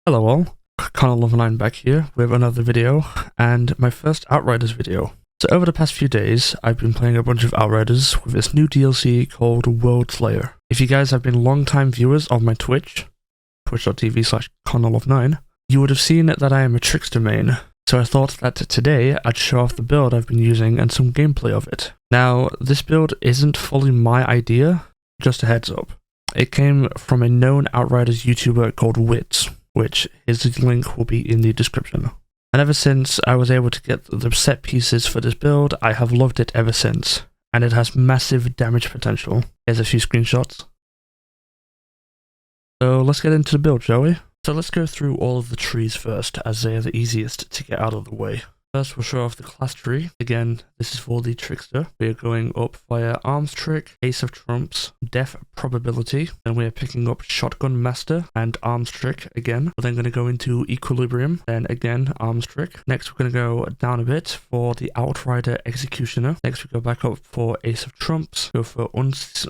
Hello all, Connor9 back here with another video, and my first Outriders video. So over the past few days, I've been playing a bunch of Outriders with this new DLC called Worldslayer. If you guys have been long-time viewers of my Twitch, twitch.tv/Connor9, you would have seen that I am a Trickster main, so I thought that today I'd show off the build I've been using and some gameplay of it. Now, this build isn't fully my idea, just a heads up. It came from a known Outriders YouTuber called Wits, which his link will be in the description. And ever since I was able to get the set pieces for this build, I have loved it ever since, and it has massive damage potential. Here's a few screenshots. So let's get into the build, shall we? So let's go through all of the trees first, as they are the easiest to get out of the way. First, we'll show off the class tree. Again, this is for the Trickster. We are going up via Arms Trick, Ace of Trumps, Death Probability. Then we are picking up Shotgun Master and Arms Trick again. We're then going to go into Equilibrium, then again Arms Trick. Next, we're going to go down a bit for the Outrider Executioner. Next, we go back up for Ace of Trumps. Go for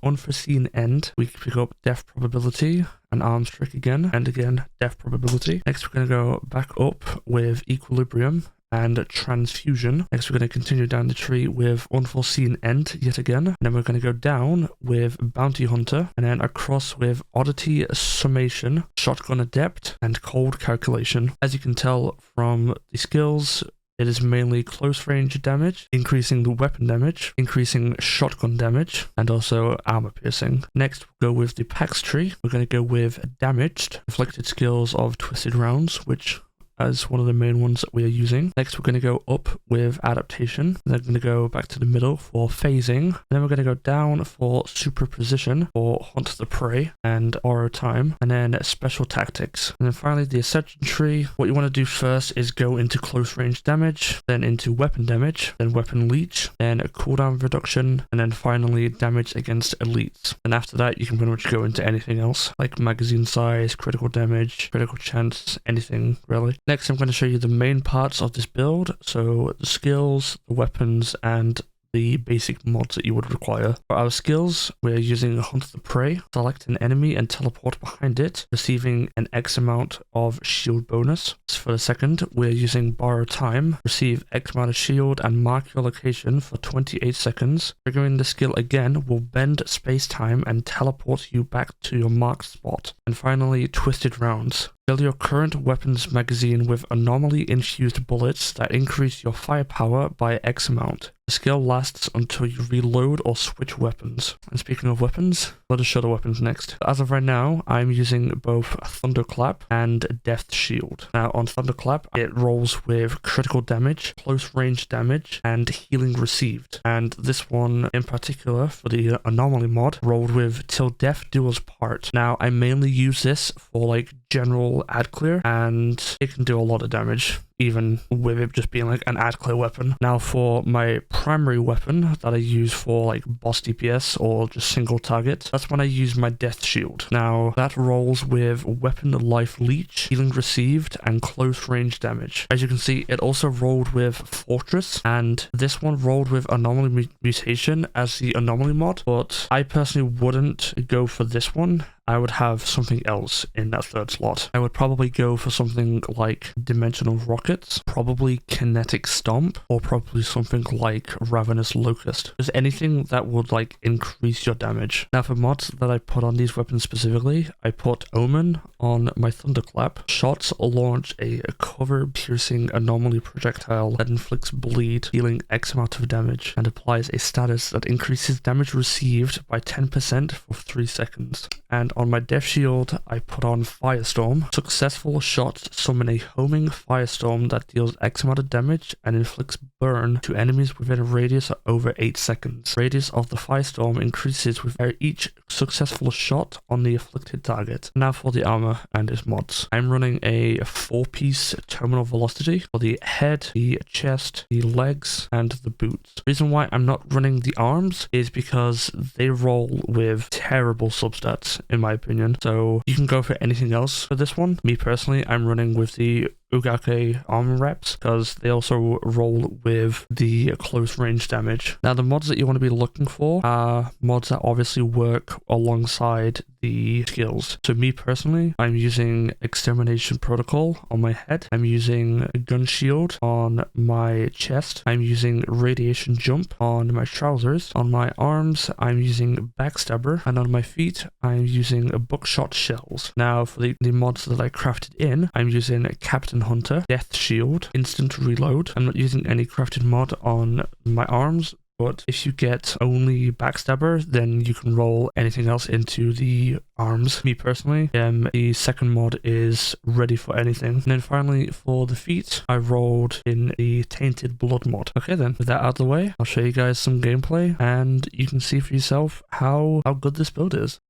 Unforeseen End. We pick up Death Probability and Arms Trick again, and again Death Probability. Next, we're going to go back up with Equilibrium and Transfusion. Next, we're going to continue down the tree with Unforeseen End yet again. And then we're going to go down with Bounty Hunter, and then across with Oddity Summation, Shotgun Adept, and Cold Calculation. As you can tell from the skills, it is mainly close range damage, increasing the weapon damage, increasing shotgun damage, and also armor piercing. Next, we'll go with the Pax tree. We're going to go with Damaged, inflicted skills of Twisted Rounds, which as one of the main ones that we are using. Next, we're going to go up with Adaptation. Then we're going to go back to the middle for Phasing. And then we're going to go down for Superposition for Hunt the Prey and Borrow Time. And then Special Tactics. And then finally, the Ascension tree. What you want to do first is go into close range damage, then into weapon damage, then weapon leech, then a cooldown reduction, and then finally damage against elites. And after that, you can pretty much go into anything else, like magazine size, critical damage, critical chance, anything really. Next, I'm going to show you the main parts of this build, so the skills, the weapons, and the basic mods that you would require. For our skills, we're using Hunt the Prey. Select an enemy and teleport behind it, receiving an X amount of shield bonus. For the second, we're using Borrow Time. Receive X amount of shield and mark your location for 28 seconds. Triggering the skill again will bend space-time and teleport you back to your marked spot. And finally, Twisted Rounds. Fill your current weapons magazine with anomaly-infused bullets that increase your firepower by X amount. The skill lasts until you reload or switch weapons. And speaking of weapons, let us show the weapons next. As of right now, I'm using both Thunderclap and Death Shield. Now on Thunderclap, it rolls with critical damage, close range damage, and healing received. And this one in particular, for the anomaly mod, rolled with Till Death Do Us Part. Now I mainly use this for like general ad clear, and it can do a lot of damage, even with it just being like an ad clear weapon. Now for my primary weapon that I use for like boss DPS or just single target, that's when I use my Death Shield. Now that rolls with weapon life leech, healing received, and close range damage. As you can see, it also rolled with Fortress, and this one rolled with Anomaly Mutation as the anomaly mod, but I personally wouldn't go for this one. I would have something else in that third slot. I would probably go for something like Dimensional Rockets, probably Kinetic Stomp, or probably something like Ravenous Locust. Just anything that would like increase your damage. Now for mods that I put on these weapons specifically, I put Omen on my Thunderclap. Shots launch a cover-piercing anomaly projectile that inflicts bleed, dealing X amount of damage, and applies a status that increases damage received by 10% for 3 seconds. And on my Death Shield, I put on Firestorm. Successful shots summon a homing firestorm that deals X amount of damage and inflicts burn to enemies within a radius of over 8 seconds. Radius of the firestorm increases with each successful shot on the afflicted target. Now for the armor and its mods. I'm running a 4-piece terminal velocity for the head, the chest, the legs, and the boots. The reason why I'm not running the arms is because they roll with terrible substats in my opinion, so you can go for anything else for this one. Me personally, I'm running with the Ugake armor reps because they also roll with the close range damage. Now the mods that you want to be looking for are mods that obviously work alongside the skills. So me personally, I'm using Extermination Protocol on my head. I'm using a gun shield on my chest. I'm using Radiation Jump on my trousers. On my arms, I'm using Backstabber, and on my feet, I'm using a Buckshot Shells. Now for the mods that I crafted in, I'm using Captain Hunter, Death Shield, Instant Reload. I'm not using any crafted mod on my arms, but if you get only Backstabber, then you can roll anything else into the arms. Me personally, the second mod is Ready for Anything. And then finally, for the feet, I rolled in the Tainted Blood mod. Okay then, with that out of the way, I'll show you guys some gameplay, and you can see for yourself how good this build is.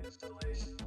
Installation